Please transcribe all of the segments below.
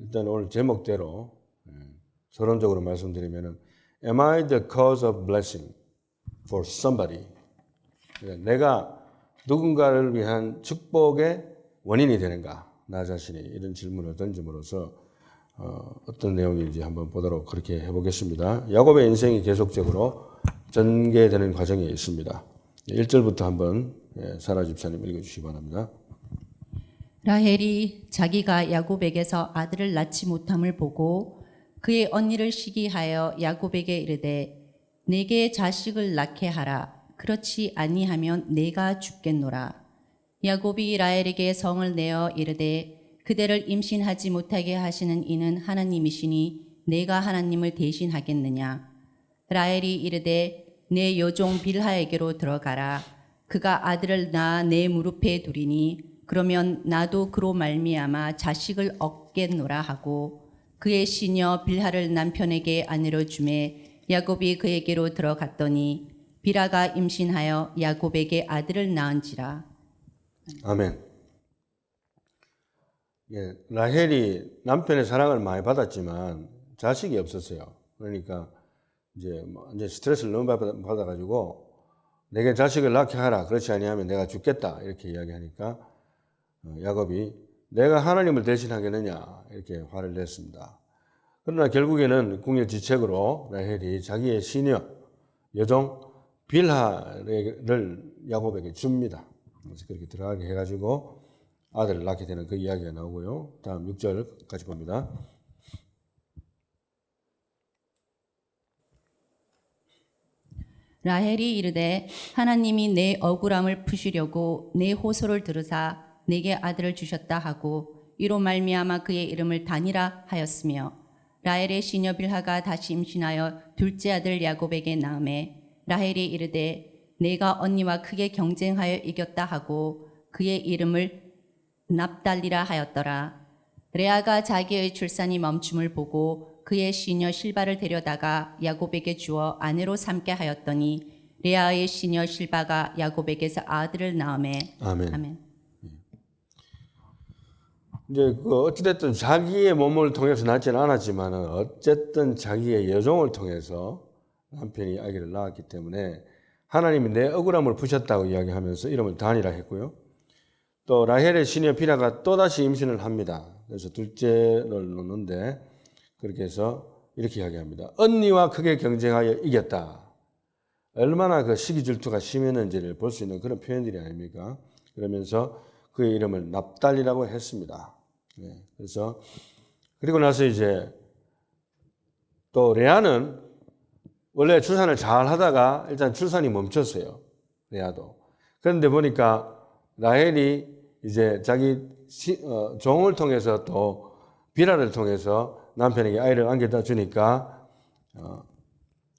일단 오늘 제목대로 서론적으로 말씀드리면은 Am I the cause of blessing for somebody? 내가 누군가를 위한 축복의 원인이 되는가? 나 자신이 이런 질문을 던짐으로써 어떤 내용인지 한번 보도록 그렇게 해보겠습니다. 야곱의 인생이 계속적으로 전개되는 과정에 있습니다. 1절부터 한번 사라 집사님 읽어주시기 바랍니다. 라헬이 자기가 야곱에게서 아들을 낳지 못함을 보고 그의 언니를 시기하여 야곱에게 이르되 내게 자식을 낳게 하라. 그렇지 아니하면 내가 죽겠노라. 야곱이 라헬에게 성을 내어 이르되 그대를 임신하지 못하게 하시는 이는 하나님이시니 내가 하나님을 대신하겠느냐. 라헬이 이르되 내 여종 빌하에게로 들어가라. 그가 아들을 낳아 내 무릎에 두리니 그러면 나도 그로 말미암아 자식을 얻겠노라 하고 그의 시녀 빌하를 남편에게 아내로 주매 야곱이 그에게로 들어갔더니 빌하가 임신하여 야곱에게 아들을 낳은지라. 아멘. 라헬이 남편의 사랑을 많이 받았지만 자식이 없었어요. 그러니까 이제 스트레스를 너무 받아가지고 내게 자식을 낳게 하라. 그렇지 아니하면 내가 죽겠다. 이렇게 이야기하니까 야곱이 내가 하나님을 대신하겠느냐 이렇게 화를 냈습니다. 그러나 결국에는 궁여지책으로 라헬이 자기의 시녀 여종 빌하를 야곱에게 줍니다. 그래서 그렇게 들어가게 해가지고 아들을 낳게 되는 그 이야기가 나오고요. 다음 6절까지 봅니다. 라헬이 이르되 하나님이 내 억울함을 푸시려고 내 호소를 들으사 내게 아들을 주셨다 하고 이로 말미암아 그의 이름을 단이라 하였으며 라헬의 시녀 빌하가 다시 임신하여 둘째 아들 야곱에게 낳음에 라헬이 이르되 내가 언니와 크게 경쟁하여 이겼다 하고 그의 이름을 납달리라 하였더라. 레아가 자기의 출산이 멈춤을 보고 그의 시녀 실바를 데려다가 야곱에게 주어 아내로 삼게 하였더니 레아의 시녀 실바가 야곱에게서 아들을 낳음에 아멘. 아멘. 이제 어찌됐든 자기의 몸을 통해서 낳지는 않았지만 어쨌든 자기의 여종을 통해서 남편이 아기를 낳았기 때문에 하나님이 내 억울함을 푸셨다고 이야기하면서 이름을 단이라 했고요. 또 라헬의 시녀 빌하가 또다시 임신을 합니다. 그래서 둘째를 놓는데 그렇게 해서 이렇게 이야기합니다. 언니와 크게 경쟁하여 이겼다. 얼마나 그 시기 질투가 심했는지를 볼 수 있는 그런 표현들이 아닙니까? 그러면서 그의 이름을 납달리라고 했습니다. 그래서 그리고 나서 이제 또 레아는 원래 출산을 잘 하다가 일단 출산이 멈췄어요. 레아도. 그런데 보니까 라헬이 이제 자기 종을 통해서 또 빌하를 통해서 남편에게 아이를 안겨다 주니까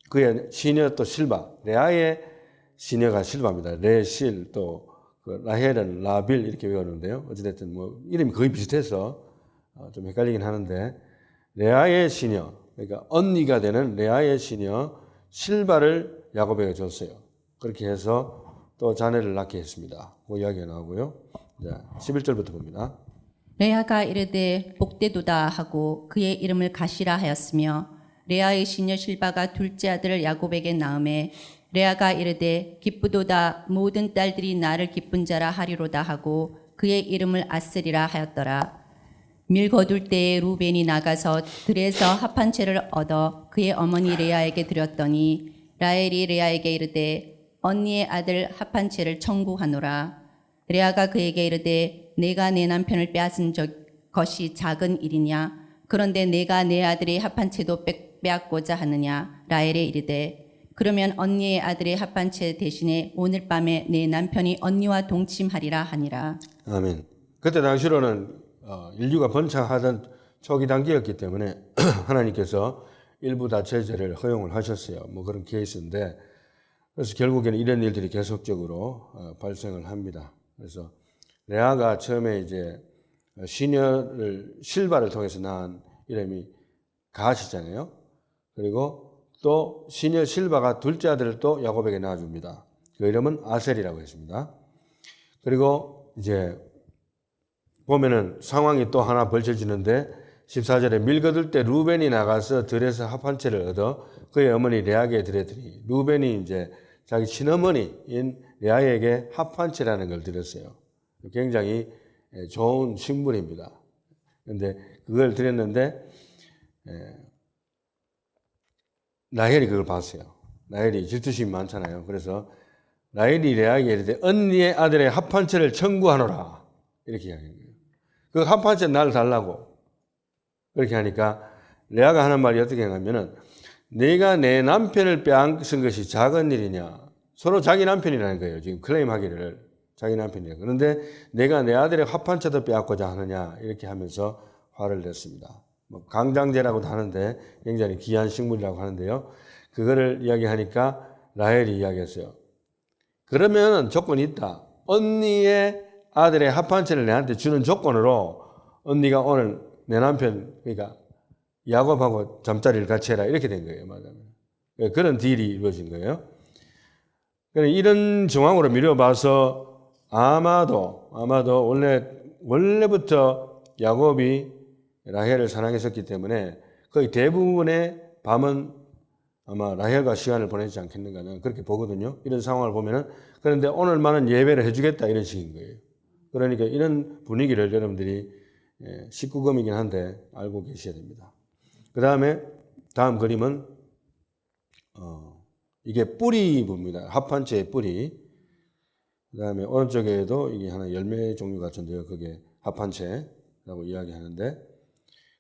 그의 시녀 또 실바, 레아의 시녀가 실바입니다. 레실 또 그 라헬은 라빌 이렇게 외우는데요. 어찌됐든 뭐 이름이 거의 비슷해서 좀 헷갈리긴 하는데 레아의 시녀, 그러니까 언니가 되는 레아의 시녀 실바를 야곱에게 줬어요. 그렇게 해서 또 자녀를 낳게 했습니다. 그 이야기가 나오고요. 자, 11절부터 봅니다. 레아가 이르되 복되도다 하고 그의 이름을 가시라 하였으며 레아의 시녀 실바가 둘째 아들을 야곱에게 낳음에 레아가 이르되 기쁘도다 모든 딸들이 나를 기쁜 자라 하리로다 하고 그의 이름을 아스리라 하였더라. 밀 거둘 때에 루벤이 나가서 들에서 합한 채를 얻어 그의 어머니 레아에게 드렸더니 라헬이 레아에게 이르되 언니의 아들 합한 채를 청구하노라. 레아가 그에게 이르되 내가 내 남편을 빼앗은 것이 작은 일이냐. 그런데 내가 내 아들의 합한 채도 빼앗고자 하느냐. 라헬이 이르되 그러면 언니의 아들의 합한 채 대신에 오늘 밤에 내 남편이 언니와 동침하리라 하니라. 아멘. 그때 당시로는 인류가 번창하던 초기 단계였기 때문에 하나님께서 일부 다체제를 허용을 하셨어요. 뭐 그런 케이스인데 그래서 결국에는 이런 일들이 계속적으로 발생을 합니다. 그래서 레아가 처음에 이제 시녀를 실바를 통해서 낳은 이름이 가시잖아요. 그리고 또 시녀 실바가 둘째 아들을 또 야곱에게 낳아줍니다. 그 이름은 아셀이라고 했습니다. 그리고 이제 보면은 상황이 또 하나 벌쳐지는데 14절에 밀 거둘 때 루벤이 나가서 들에서 합 한 채를 얻어 그의 어머니 레아에게 드렸더니 루벤이 이제 자기 친어머니인 레아에게 합 한 채라는 걸 드렸어요. 굉장히 좋은 식물입니다. 그런데 그걸 드렸는데 라헬이 그걸 봤어요. 라헬이 질투심이 많잖아요. 그래서 라헬이 레아에게 이르되 언니의 아들의 합 한 채를 청구하노라 이렇게 이야기해요. 그 합 한 채 날 달라고 그렇게 하니까 레아가 하는 말이 어떻게 하냐면은 내가 내 남편을 빼앗은 것이 작은 일이냐. 서로 자기 남편이라는 거예요. 지금 클레임하기를 자기 남편이라. 그런데 내가 내 아들의 합 한 채도 빼앗고자 하느냐 이렇게 하면서 화를 냈습니다. 뭐 강장제라고도 하는데 굉장히 귀한 식물이라고 하는데요. 그거를 이야기하니까 라헬이 이야기했어요. 그러면 조건이 있다. 언니의 아들의 합 한 채를 내한테 주는 조건으로 언니가 오늘 내 남편 그러니까 야곱하고 잠자리를 같이 해라 이렇게 된 거예요. 말하자면. 그런 딜이 이루어진 거예요. 이런 정황으로 미뤄봐서 아마도 원래부터 야곱이 라헬을 사랑했었기 때문에 거의 대부분의 밤은 아마 라헬과 시간을 보내지 않겠는가 는 그렇게 보거든요. 이런 상황을 보면은 그런데 오늘만은 예배를 해주겠다 이런 식인 거예요. 그러니까 이런 분위기를 여러분들이 19금이긴 한데 알고 계셔야 됩니다. 그 다음에 다음 그림은 이게 뿌리 부분입니다. 합 한 채의 뿌리. 그 다음에 오른쪽에도 이게 하나 열매 종류 같은데요. 그게 합 한 채라고 이야기하는데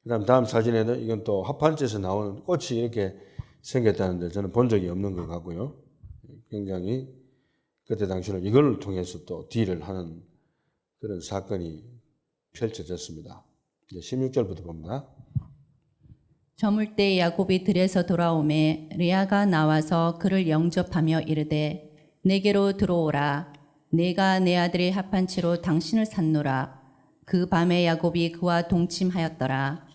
그 다음 사진에도 이건 또 합 한 채에서 나오는 꽃이 이렇게 생겼다는데 저는 본 적이 없는 것 같고요. 굉장히 그때 당시는 이걸 통해서 또 딜을 하는 그런 사건이 펼쳐졌습니다. 이제 16절부터 봅니다. 저물 때 야곱이 들에서 돌아오매 레아가 나와서 그를 영접하며 이르되 내게로 들어오라. 내가 내 아들의 합 한 채로 당신을 샀노라. 그 밤에 야곱이 그와 동침하였더라.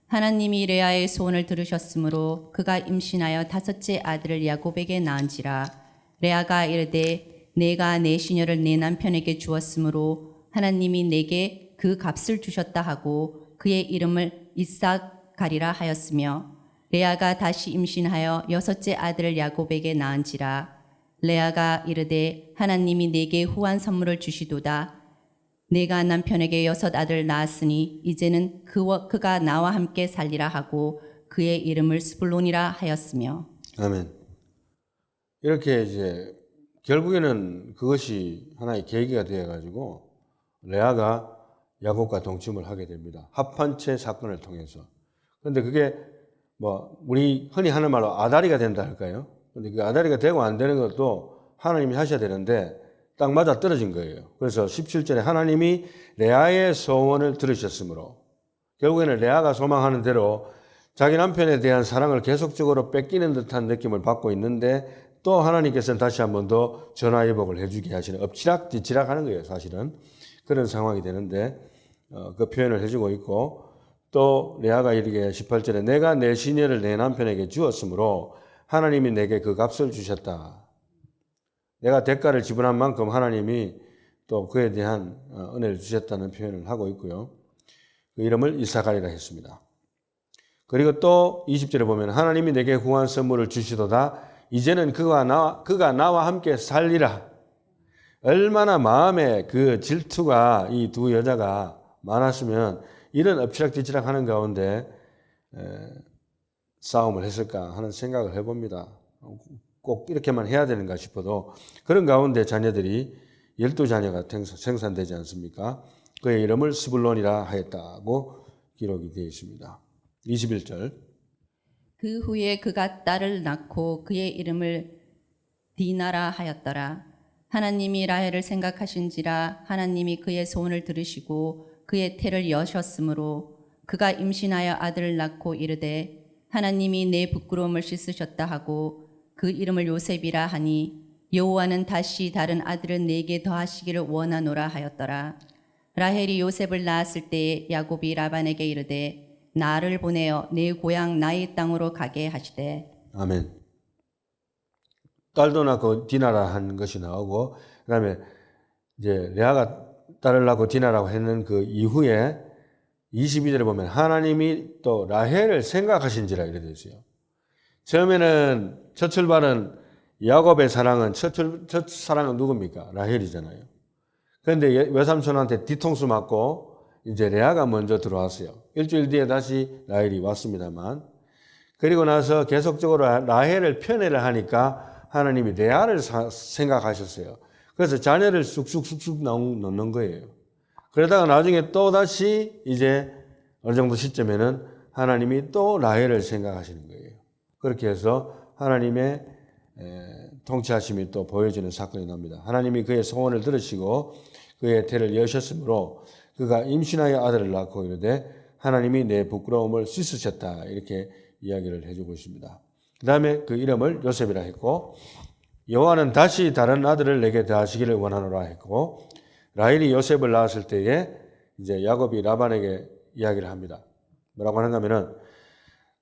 하나님이 레아의 소원을 들으셨으므로 그가 임신하여 다섯째 아들을 야곱에게 낳은지라. 레아가 이르되 내가 내 시녀를 내 남편에게 주었으므로 하나님이 내게 그 값을 주셨다 하고 그의 이름을 이삭 가리라 하였으며 레아가 다시 임신하여 여섯째 아들을 야곱에게 낳은지라. 레아가 이르되 하나님이 내게 후한 선물을 주시도다. 내가 남편에게 여섯 아들을 낳았으니 이제는 그가 나와 함께 살리라 하고 그의 이름을 스불론이라 하였으며. 아멘. 이렇게 이제 결국에는 그것이 하나의 계기가 되어가지고 레아가 야곱과 동침을 하게 됩니다. 합 한 채 사건을 통해서. 그런데 그게 뭐 우리 흔히 하는 말로 아다리가 된다 할까요? 근데 그 아다리가 되고 안 되는 것도 하나님이 하셔야 되는데 딱 맞아 떨어진 거예요. 그래서 17절에 하나님이 레아의 소원을 들으셨으므로 결국에는 레아가 소망하는 대로 자기 남편에 대한 사랑을 계속적으로 뺏기는 듯한 느낌을 받고 있는데 또 하나님께서는 다시 한 번 더 전화위복을 해주게 하시는 엎치락뒤치락 하는 거예요. 사실은 그런 상황이 되는데 그 표현을 해주고 있고 또 레아가 이르게 18절에 내가 내 시녀를 내 남편에게 주었으므로 하나님이 내게 그 값을 주셨다. 내가 대가를 지불한 만큼 하나님이 또 그에 대한 은혜를 주셨다는 표현을 하고 있고요. 그 이름을 이사가리라 했습니다. 그리고 또 20절에 보면 하나님이 내게 구한 선물을 주시도다. 이제는 그가 나와 함께 살리라. 얼마나 마음에 그 질투가 이 두 여자가 많았으면 이런 엎치락뒤치락 하는 가운데 싸움을 했을까 하는 생각을 해봅니다. 꼭 이렇게만 해야 되는가 싶어도 그런 가운데 자녀들이 12자녀가 생산되지 않습니까? 그의 이름을 스불론이라 하였다고 기록이 되어 있습니다. 21절 그 후에 그가 딸을 낳고 그의 이름을 디나라 하였더라. 하나님이 라헬을 생각하신지라 하나님이 그의 소원을 들으시고 그의 태를 여셨으므로 그가 임신하여 아들을 낳고 이르되 하나님이 내 부끄러움을 씻으셨다 하고 그 이름을 요셉이라 하니 여호와는 다시 다른 아들을 내게 더하시기를 원하노라 하였더라. 라헬이 요셉을 낳았을 때에 야곱이 라반에게 이르되 나를 보내어 내 고향 나의 땅으로 가게 하시되. 아멘. 딸도 낳고 디나라 한 것이 나오고 그다음에 이제 레아가 딸을 낳고 디나라고 했는 그 이후에 22절에 보면 하나님이 또 라헬을 생각하신지라 이렇게 되어 있어요. 처음에는 첫 출발은 야곱의 사랑은 첫 사랑은 누굽니까? 라헬이잖아요. 그런데 외삼촌한테 뒤통수 맞고 이제 레아가 먼저 들어왔어요. 일주일 뒤에 다시 라헬이 왔습니다만, 그리고 나서 계속적으로 라헬을 편애를 하니까 하나님이 레아를 생각하셨어요. 그래서 자녀를 쑥쑥 넣는 거예요. 그러다가 나중에 또 다시 이제 어느 정도 시점에는 하나님이 또 라헬을 생각하시는 거예요. 그렇게 해서 하나님의 통치하심이 또 보여지는 사건이 납니다. 하나님이 그의 소원을 들으시고 그의 태를 여셨으므로 그가 임신하여 아들을 낳고 이르되 하나님이 내 부끄러움을 씻으셨다 이렇게 이야기를 해주고 있습니다. 그 다음에 그 이름을 요셉이라 했고, 여호와는 다시 다른 아들을 내게 더하시기를 원하노라 했고, 라헬이 요셉을 낳았을 때에 이제 야곱이 라반에게 이야기를 합니다. 뭐라고 하는가 하면은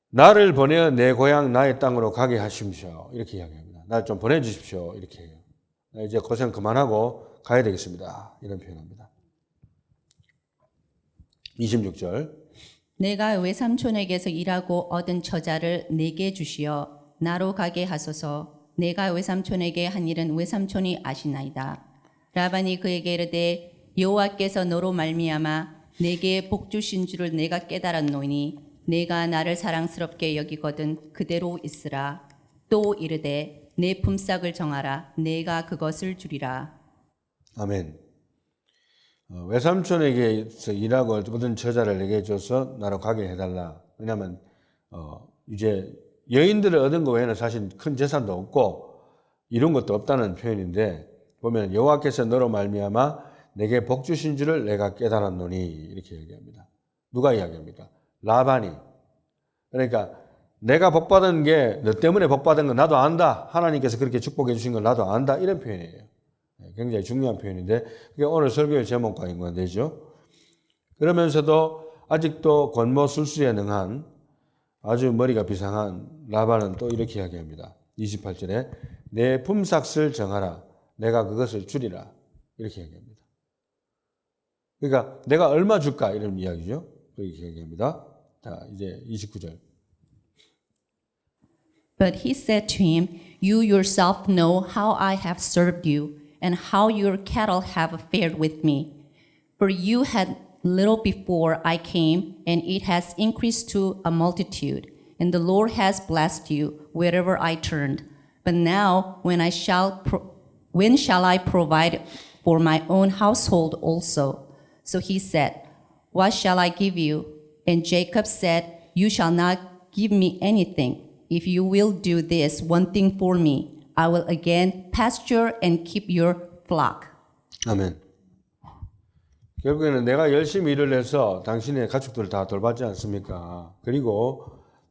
나를 보내어 내 고향 나의 땅으로 가게 하십시오 이렇게 이야기합니다. 날 좀 보내주십시오 이렇게 해요. 나 이제 고생 그만하고 가야 되겠습니다 이런 표현합니다. 26절 내가 외삼촌에게서 일하고 얻은 처자를 내게 주시어 나로 가게 하소서. 내가 외삼촌에게 한 일은 외삼촌이 아시나이다. 라반이 그에게 이르되 여호와께서 너로 말미암아 내게 복 주신 줄을 내가 깨달았노니 내가 나를 사랑스럽게 여기거든 그대로 있으라. 또 이르되 내 품삯을 정하라. 내가 그것을 주리라. 아멘. 외삼촌에게 일하고 얻은 처자를 내게 줘서 나로 가게 해달라. 왜냐하면 이제 여인들을 얻은 거 외에는 사실 큰 재산도 없고 이런 것도 없다는 표현인데, 보면 여호와께서 너로 말미암아 내게 복 주신 줄을 내가 깨달았노니 이렇게 얘기합니다. 누가 이야기합니까? 라반이. 그러니까 내가 복 받은 게 너 때문에 복 받은 건 나도 안다. 하나님께서 그렇게 축복해 주신 걸 나도 안다. 이런 표현이에요. 굉장히 중요한 표현인데 그게 오늘 설교의 제목과 연관되죠. 그러면서도 아직도 권모술수에 능한 아주 머리가 비상한 라반은 또 이렇게 이야기합니다. 28절에 내 품삯을 정하라. 내가 그것을 주리라. 이렇게 이야기합니다. 그러니까 내가 얼마 줄까 이런 이야기죠. 그렇게 이야기합니다. 자, 이제 29절. But he said to him, You yourself know how I have served you, and how your cattle have fared with me. For you had little before I came, and it has increased to a multitude. And the Lord has blessed you wherever I turned. But now, when shall I provide for my own household also? So he said, What shall I give you? And Jacob said, You shall not give me anything. If you will do this one thing for me, I will again pasture and keep your flock. 아멘. 결국에는 내가 열심히 일을 해서 당신의 가축들을 다 돌봤지 않습니까? 그리고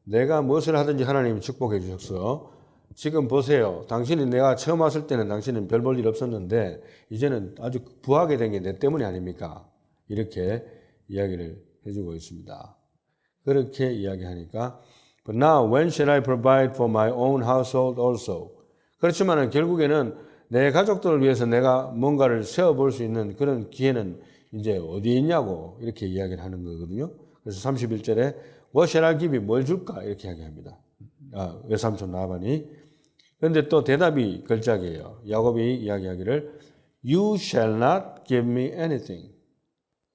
내가 무엇을 하든지 하나님이 축복해 주셨어. 지금 보세요. 당신이 내가 처음 왔을 때는 당신은 별 볼 일 없었는데 이제는 아주 부하게 된 게 내 때문이 아닙니까? 이렇게 이야기를 해주고 있습니다. 그렇게 이야기하니까 But now when shall I provide for my own household also? 그렇지만 결국에는 내 가족들을 위해서 내가 뭔가를 세워볼 수 있는 그런 기회는 이제 어디에 있냐고 이렇게 이야기를 하는 거거든요. 그래서 31절에 What shall I give you? 뭘 줄까? 이렇게 이야기합니다. 외삼촌 라반이. 그런데 또 대답이 걸작이에요. 야곱이 이야기하기를 You shall not give me anything.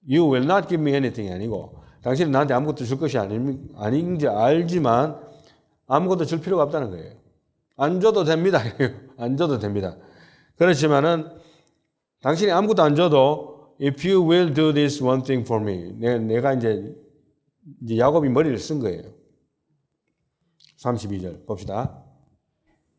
You will not give me anything이 아니고 당신은 나한테 아무것도 줄 것이 아닌지 알지만 아무것도 줄 필요가 없다는 거예요. 안 줘도 됩니다. 안 줘도 됩니다. 그렇지만은 당신이 아무것도 안 줘도 If you will do this one thing for me. 내가 이제 야곱이 머리를 쓴 거예요. 32절 봅시다.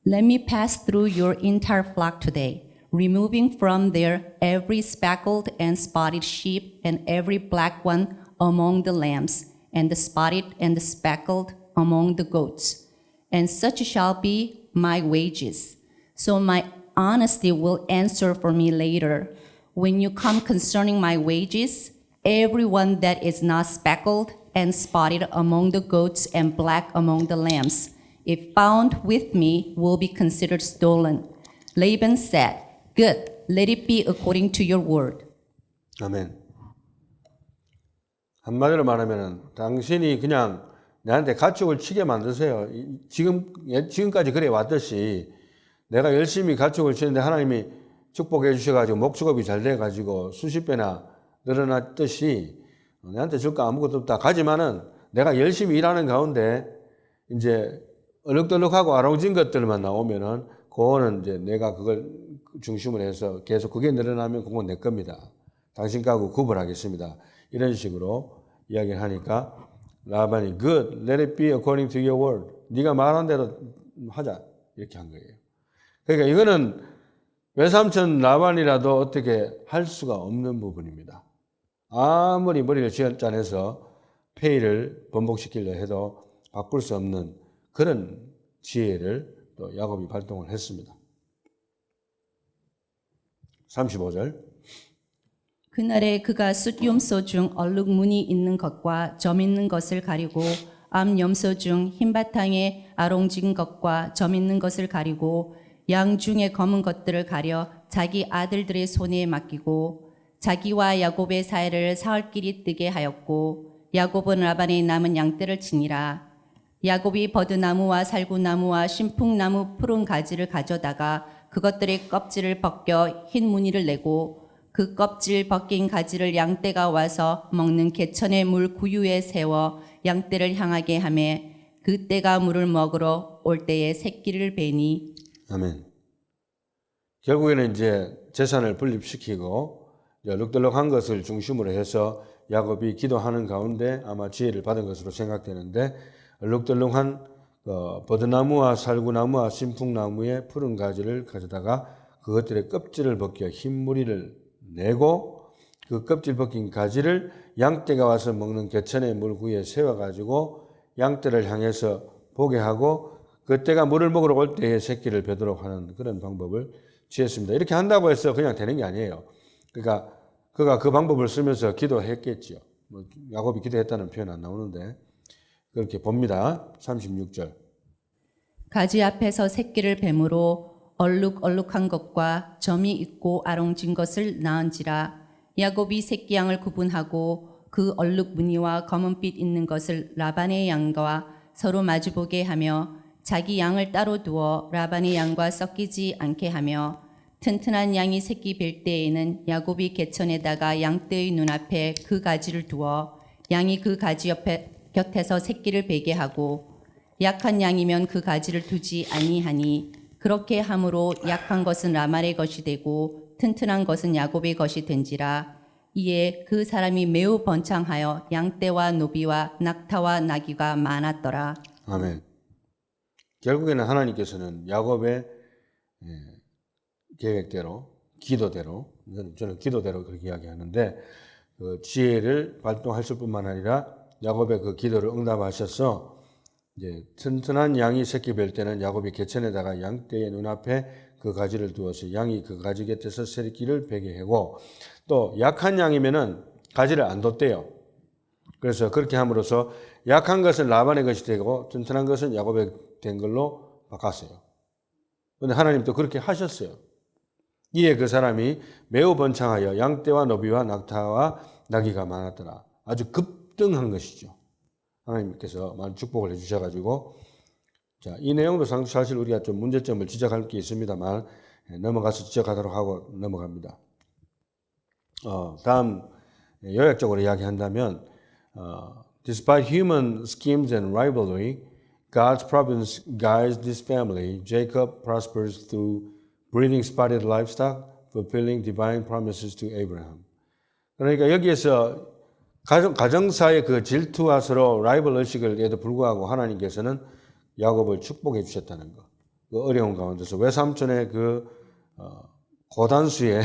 Let me pass through your entire flock today, removing from there every speckled and spotted sheep and every black one among the lambs, and the spotted and the speckled among the goats. And such shall be my wages. So my honesty will answer for me later. When you come concerning my wages, everyone that is not speckled and spotted among the goats and black among the lambs, if found with me, will be considered stolen. Laban said, Good, let it be according to your word. 아멘. 한마디로 말하면은 당신이 그냥 내한테 가축을 치게 만드세요. 지금까지 그래 왔듯이 내가 열심히 가축을 치는데 하나님이 축복해 주셔가지고 목축업이 잘 돼가지고 수십 배나 늘어났듯이 내한테 줄 거 아무것도 없다. 가지만은 내가 열심히 일하는 가운데 이제 얼룩덜룩하고 아롱진 것들만 나오면은 그거는 이제 내가 그걸 중심으로 해서 계속 그게 늘어나면 그건 내 겁니다. 당신 거하고 구분하겠습니다. 이런 식으로 이야기를 하니까 라반이 good, let it be according to your word. 네가 말한 대로 하자. 이렇게 한 거예요. 그러니까 이거는 외삼촌 라반이라도 어떻게 할 수가 없는 부분입니다. 아무리 머리를 쥐어짜내서 페이를 번복시키려 해도 바꿀 수 없는 그런 지혜를 또 야곱이 발동을 했습니다. 35절. 그날에 그가 숫염소 중 얼룩무늬 있는 것과 점 있는 것을 가리고 암 염소 중 흰 바탕에 아롱진 것과 점 있는 것을 가리고 양 중에 검은 것들을 가려 자기 아들들의 손에 맡기고 자기와 야곱의 사이를 사흘길이 뜨게 하였고 야곱은 라반의 남은 양떼를 치니라. 야곱이 버드나무와 살구나무와 신풍나무 푸른 가지를 가져다가 그것들의 껍질을 벗겨 흰 무늬를 내고 그 껍질 벗긴 가지를 양떼가 와서 먹는 개천의 물 구유에 세워 양떼를 향하게 하매 그 떼가 물을 먹으러 올 때에 새끼를 베니. 아멘. 결국에는 이제 재산을 분립시키고 얼룩덜룩한 것을 중심으로 해서 야곱이 기도하는 가운데 아마 지혜를 받은 것으로 생각되는데 얼룩덜룩한 버드나무와 살구나무와 신풍나무의 푸른 가지를 가져다가 그것들의 껍질을 벗겨 흰 무늬를 내고 그 껍질 벗긴 가지를 양떼가 와서 먹는 개천의 물구에 세워가지고 양떼를 향해서 보게 하고 그 떼가 물을 먹으러 올 때에 새끼를 베도록 하는 그런 방법을 취했습니다. 이렇게 한다고 해서 그냥 되는 게 아니에요. 그러니까 그가 그 방법을 쓰면서 기도했겠죠. 뭐 야곱이 기도했다는 표현 안 나오는데 그렇게 봅니다. 36절. 가지 앞에서 새끼를 뱀으로 얼룩얼룩한 것과 점이 있고 아롱진 것을 낳은지라. 야곱이 새끼 양을 구분하고 그 얼룩 무늬와 검은빛 있는 것을 라반의 양과 서로 마주보게 하며 자기 양을 따로 두어 라반의 양과 섞이지 않게 하며 튼튼한 양이 새끼 뵐 때에는 야곱이 개천에다가 양떼의 눈앞에 그 가지를 두어 양이 그 가지 곁에서 새끼를 베게 하고 약한 양이면 그 가지를 두지 아니하니 그렇게 함으로 약한 것은 라반의 것이 되고 튼튼한 것은 야곱의 것이 된지라. 이에 그 사람이 매우 번창하여 양떼와 노비와 낙타와 나귀가 많았더라. 아멘. 결국에는 하나님께서는 야곱의 계획대로, 기도대로, 저는 기도대로 그렇게 이야기하는데 그 지혜를 발동하실 뿐만 아니라 야곱의 그 기도를 응답하셔서 이제 튼튼한 양이 새끼 뵐 때는 야곱이 개천에다가 양떼의 눈앞에 그 가지를 두어서 양이 그 가지 곁에서 새끼를 베게 하고 또 약한 양이면은 가지를 안 뒀대요. 그래서 그렇게 함으로써 약한 것은 라반의 것이 되고 튼튼한 것은 야곱의 된 걸로 바꿨어요. 그런데 하나님도 그렇게 하셨어요. 이에 그 사람이 매우 번창하여 양떼와 노비와 낙타와 나귀가 많았더라. 아주 급등한 것이죠. 하나님께서 많은 축복을 해주셔가지고 자, 이 내용도 사실 우리가 좀 문제점을 지적할 게 있습니다만 넘어가서 지적하도록 하고 넘어갑니다. 다음 요약적으로 이야기한다면 Despite human schemes and rivalry, God's providence guides this family. Jacob prospers through breeding spotted livestock, fulfilling divine promises to Abraham. 그러니까 여기에서 가정사의 그 질투와 서로 라이벌 의식에도 불구하고 하나님께서는 야곱을 축복해 주셨다는 것. 그 어려운 가운데서 외삼촌의 그 고단수의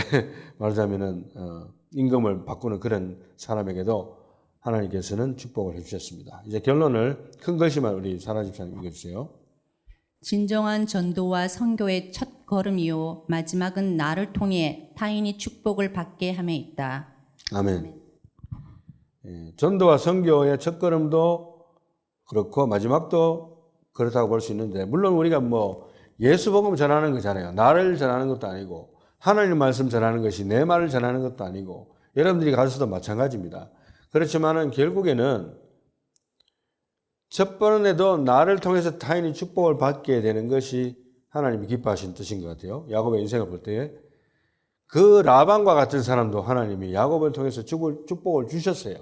말하자면은 임금을 바꾸는 그런 사람에게도 하나님께서는 축복을 해주셨습니다. 이제 결론을 큰 글씨만 우리 사라 집사님 읽어주세요. 진정한 전도와 선교의 첫 걸음이요 마지막은 나를 통해 타인이 축복을 받게 함에 있다. 아멘. 전도와 선교의 첫 걸음도 그렇고 마지막도 그렇다고 볼 수 있는데 물론 우리가 뭐 예수 복음 전하는 거잖아요. 나를 전하는 것도 아니고 하나님 말씀 전하는 것이 내 말을 전하는 것도 아니고 여러분들이 가서도 마찬가지입니다. 그렇지만은 결국에는 첫 번에도 나를 통해서 타인이 축복을 받게 되는 것이 하나님이 기뻐하신 뜻인 것 같아요. 야곱의 인생을 볼 때에 그 라반과 같은 사람도 하나님이 야곱을 통해서 축복을 주셨어요.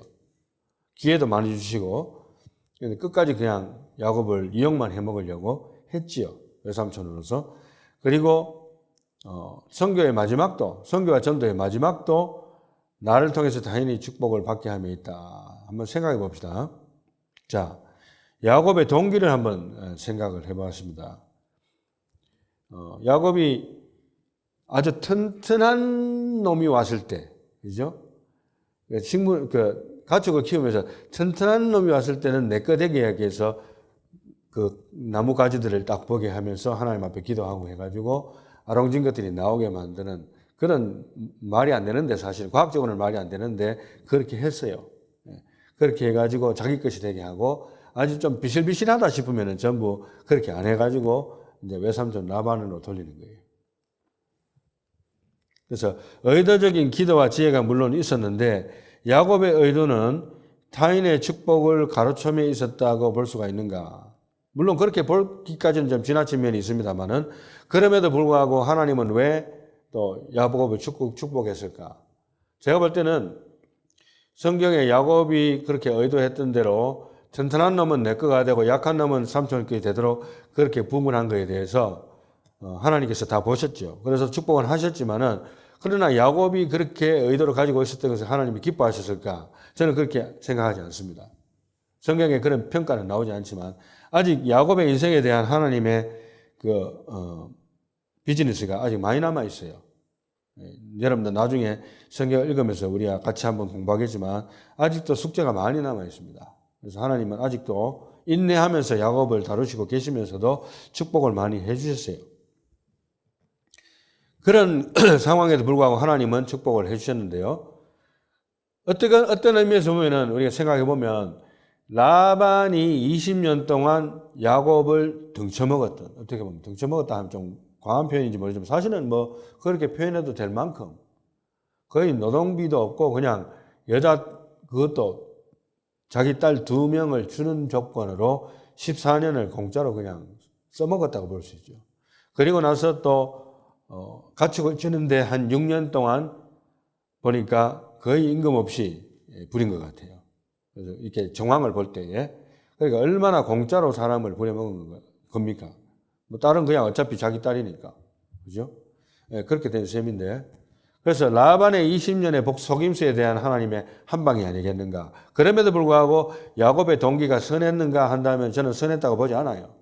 기회도 많이 주시고 끝까지 그냥 야곱을 이용만 해먹으려고 했지요. 외삼촌으로서. 그리고 선교의 마지막도, 선교와 전도의 마지막도 나를 통해서 타인이 축복을 받게 함에 있다. 한번 생각해 봅시다. 자, 야곱의 동기를 한번 생각을 해봤습니다. 야곱이 아주 튼튼한 놈이 왔을 때, 그죠? 가축을 키우면서 튼튼한 놈이 왔을 때는 내 거 되게 해서 그 나무 가지들을 딱 보게 하면서 하나님 앞에 기도하고 해가지고 아롱진 것들이 나오게 만드는 그런 말이 안 되는데 사실 과학적으로는 말이 안 되는데 그렇게 했어요. 그렇게 해가지고 자기 것이 되게 하고 아주 좀 비실비실하다 싶으면은 전부 그렇게 안 해가지고 이제 외삼촌 라반으로 돌리는 거예요. 그래서 의도적인 기도와 지혜가 물론 있었는데 야곱의 의도는 타인의 축복을 가로챈에 있었다고 볼 수가 있는가? 물론 그렇게 보기까지는 좀 지나친 면이 있습니다만은 그럼에도 불구하고 하나님은 왜 또 야곱을 축복했을까? 제가 볼 때는 성경에 야곱이 그렇게 의도했던 대로 튼튼한 놈은 내 거가 되고 약한 놈은 삼촌 게 되도록 그렇게 부문한 거에 대해서 하나님께서 다 보셨죠. 그래서 축복은 하셨지만은 그러나 야곱이 그렇게 의도를 가지고 있었던 것을 하나님이 기뻐하셨을까? 저는 그렇게 생각하지 않습니다. 성경에 그런 평가는 나오지 않지만 아직 야곱의 인생에 대한 하나님의 비즈니스가 아직 많이 남아 있어요. 여러분들 나중에 성경을 읽으면서 우리가 같이 한번 공부하겠지만 아직도 숙제가 많이 남아 있습니다. 그래서 하나님은 아직도 인내하면서 야곱을 다루시고 계시면서도 축복을 많이 해주셨어요. 그런 상황에도 불구하고 하나님은 축복을 해주셨는데요. 어떤 의미에서 보면은 우리가 생각해 보면 라반이 20년 동안 야곱을 등쳐먹었던, 어떻게 보면 등쳐먹었다 하면 좀 과한 표현인지 모르지만 사실은 뭐 그렇게 표현해도 될 만큼 거의 노동비도 없고 그냥 여자 그것도 자기 딸 2명을 주는 조건으로 14년을 공짜로 그냥 써먹었다고 볼 수 있죠. 그리고 나서 또 가축을 주는데 한 6년 동안 보니까 거의 임금 없이 부린 것 같아요. 그래서 이렇게 정황을 볼 때에 그러니까 얼마나 공짜로 사람을 부려먹은 겁니까? 뭐 딸은 그냥 어차피 자기 딸이니까. 그죠? 예, 그렇게 된 셈인데. 그래서 라반의 20년의 속임수에 대한 하나님의 한방이 아니겠는가. 그럼에도 불구하고 야곱의 동기가 선했는가 한다면 저는 선했다고 보지 않아요.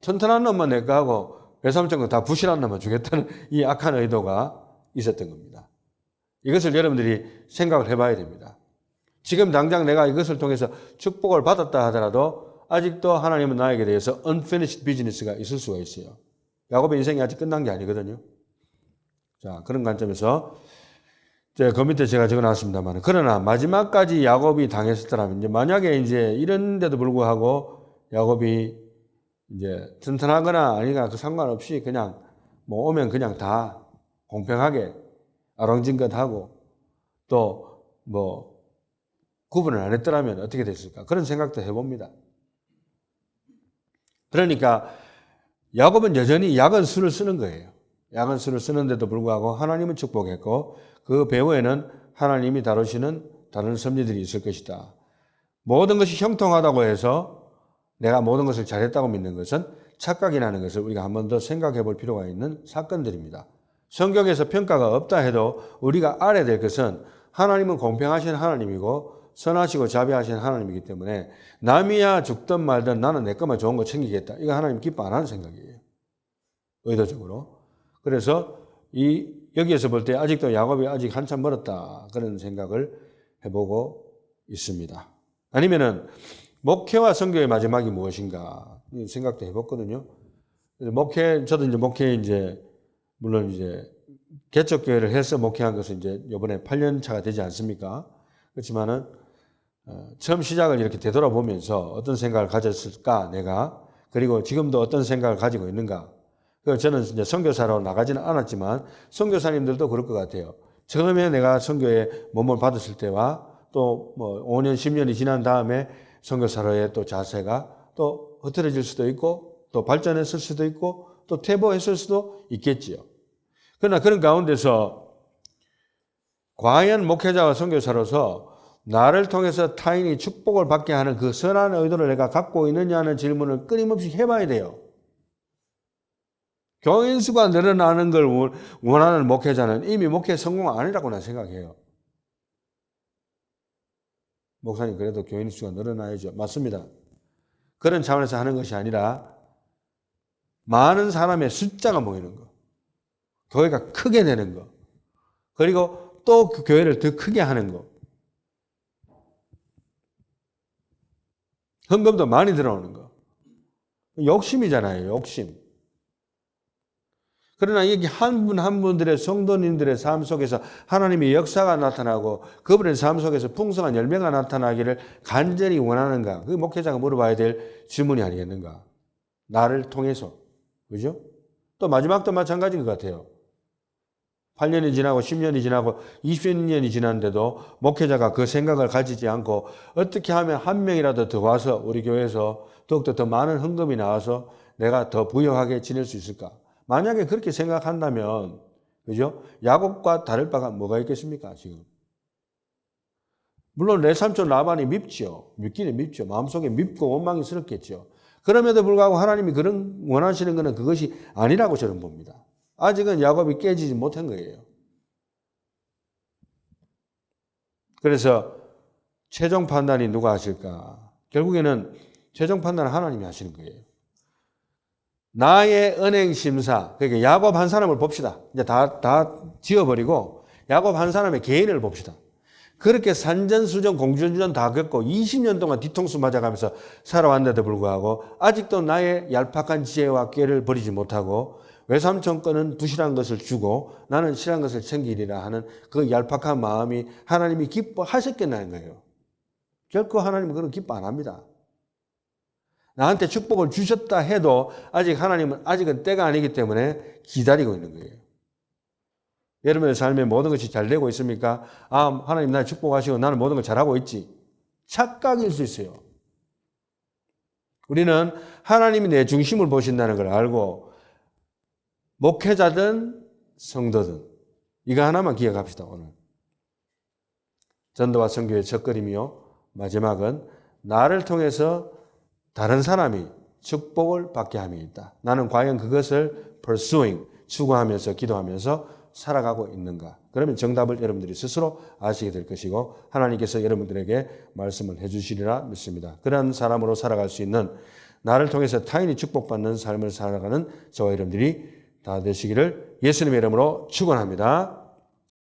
튼튼한 놈만 내거 하고 외삼촌 다 부실한 놈만 주겠다는 이 악한 의도가 있었던 겁니다. 이것을 여러분들이 생각을 해봐야 됩니다. 지금 당장 내가 이것을 통해서 축복을 받았다 하더라도 아직도 하나님은 나에게 대해서 unfinished business가 있을 수가 있어요. 야곱의 인생이 아직 끝난 게 아니거든요. 자, 그런 관점에서 그 밑에 제가 적어놨습니다만 그러나 마지막까지 야곱이 당했었더라면 이제 만약에 이제 이런데도 불구하고 야곱이 이제 튼튼하거나 아니거나 그 상관없이 그냥 뭐 오면 그냥 다 공평하게 아롱진것 하고 또 뭐 구분을 안 했더라면 어떻게 됐을까? 그런 생각도 해봅니다. 그러니까 야곱은 여전히 약은 수를 쓰는 거예요. 약은 수를 쓰는데도 불구하고 하나님은 축복했고 그 배후에는 하나님이 다루시는 다른 섭리들이 있을 것이다. 모든 것이 형통하다고 해서 내가 모든 것을 잘했다고 믿는 것은 착각이라는 것을 우리가 한 번 더 생각해 볼 필요가 있는 사건들입니다. 성경에서 평가가 없다 해도 우리가 알아야 될 것은 하나님은 공평하신 하나님이고 선하시고 자비하신 하나님이기 때문에 남이야 죽든 말든 나는 내 것만 좋은 거 챙기겠다. 이거 하나님 기뻐 안 하는 생각이에요. 의도적으로. 그래서 여기에서 볼 때 아직도 야곱이 아직 한참 멀었다. 그런 생각을 해보고 있습니다. 아니면은 목회와 선교의 마지막이 무엇인가 생각도 해봤거든요. 저도 이제 목회 물론 개척교회를 해서 목회한 것은 이번에 8년 차가 되지 않습니까? 그렇지만은 처음 시작을 이렇게 되돌아보면서 어떤 생각을 가졌을까 내가 그리고 지금도 어떤 생각을 가지고 있는가. 저는 이제 선교사로 나가지는 않았지만 선교사님들도 그럴 것 같아요. 처음에 내가 선교에 몸을 받았을 때와 또 뭐 5년, 10년이 지난 다음에 선교사로의 또 자세가 또 흐트러질 수도 있고 또 발전했을 수도 있고 또 퇴보했을 수도 있겠지요. 그러나 그런 가운데서 과연 목회자와 선교사로서 나를 통해서 타인이 축복을 받게 하는 그 선한 의도를 내가 갖고 있느냐는 질문을 끊임없이 해봐야 돼요. 교인 수가 늘어나는 걸 원하는 목회자는 이미 목회 성공 아니라고 난 생각해요. 목사님 그래도 교인 수가 늘어나야죠. 맞습니다. 그런 차원에서 하는 것이 아니라 많은 사람의 숫자가 모이는 거, 교회가 크게 되는 거, 그리고 또 그 교회를 더 크게 하는 거, 헌금도 많이 들어오는 거. 욕심이잖아요, 욕심. 그러나 이게 한 분 한 분들의 성도님들의 삶 속에서 하나님의 역사가 나타나고 그분의 삶 속에서 풍성한 열매가 나타나기를 간절히 원하는가? 그 목회자가 물어봐야 될 질문이 아니겠는가? 나를 통해서. 그죠? 또 마지막도 마찬가지인 것 같아요. 8년이 지나고 10년이 지나고 20년이 지났는데도 목회자가 그 생각을 가지지 않고 어떻게 하면 한 명이라도 더 와서 우리 교회에서 더욱더 더 많은 헌금이 나와서 내가 더 부유하게 지낼 수 있을까? 만약에 그렇게 생각한다면, 그죠? 야곱과 다를 바가 뭐가 있겠습니까, 지금? 물론 내 삼촌 라반이 밉죠. 밉기는 밉죠. 마음속에 밉고 원망스럽겠죠. 그럼에도 불구하고 하나님이 그런 원하시는 것은 그것이 아니라고 저는 봅니다. 아직은 야곱이 깨지지 못한 거예요. 그래서 최종 판단이 누가 하실까? 결국에는 최종 판단은 하나님이 하시는 거예요. 나의 은행 심사, 그러니까 야곱 한 사람을 봅시다. 이제 다 지워버리고 야곱 한 사람의 개인을 봅시다. 그렇게 산전수전 공전주전 다 겪고 20년 동안 뒤통수 맞아가면서 살아왔는데도 불구하고 아직도 나의 얄팍한 지혜와 꾀를 버리지 못하고 외삼촌 거는 부실한 것을 주고 나는 실한 것을 챙기리라 하는 그 얄팍한 마음이 하나님이 기뻐하셨겠냐는 거예요. 결코 하나님은 그런 기뻐 안 합니다. 나한테 축복을 주셨다 해도 아직 하나님은 아직은 때가 아니기 때문에 기다리고 있는 거예요. 여러분의 삶에 모든 것이 잘 되고 있습니까? 아, 하나님 날 축복하시고 나는 모든 걸 잘하고 있지. 착각일 수 있어요. 우리는 하나님이 내 중심을 보신다는 걸 알고 목회자든 성도든 이거 하나만 기억합시다. 오늘 전도와 선교의 첫걸음이요, 마지막은 나를 통해서 다른 사람이 축복을 받게 함이 있다. 나는 과연 그것을 pursuing, 추구하면서 기도하면서 살아가고 있는가? 그러면 정답을 여러분들이 스스로 아시게 될 것이고 하나님께서 여러분들에게 말씀을 해주시리라 믿습니다. 그런 사람으로 살아갈 수 있는, 나를 통해서 타인이 축복받는 삶을 살아가는 저와 여러분들이 다 되시기를 예수님의 이름으로 축원합니다.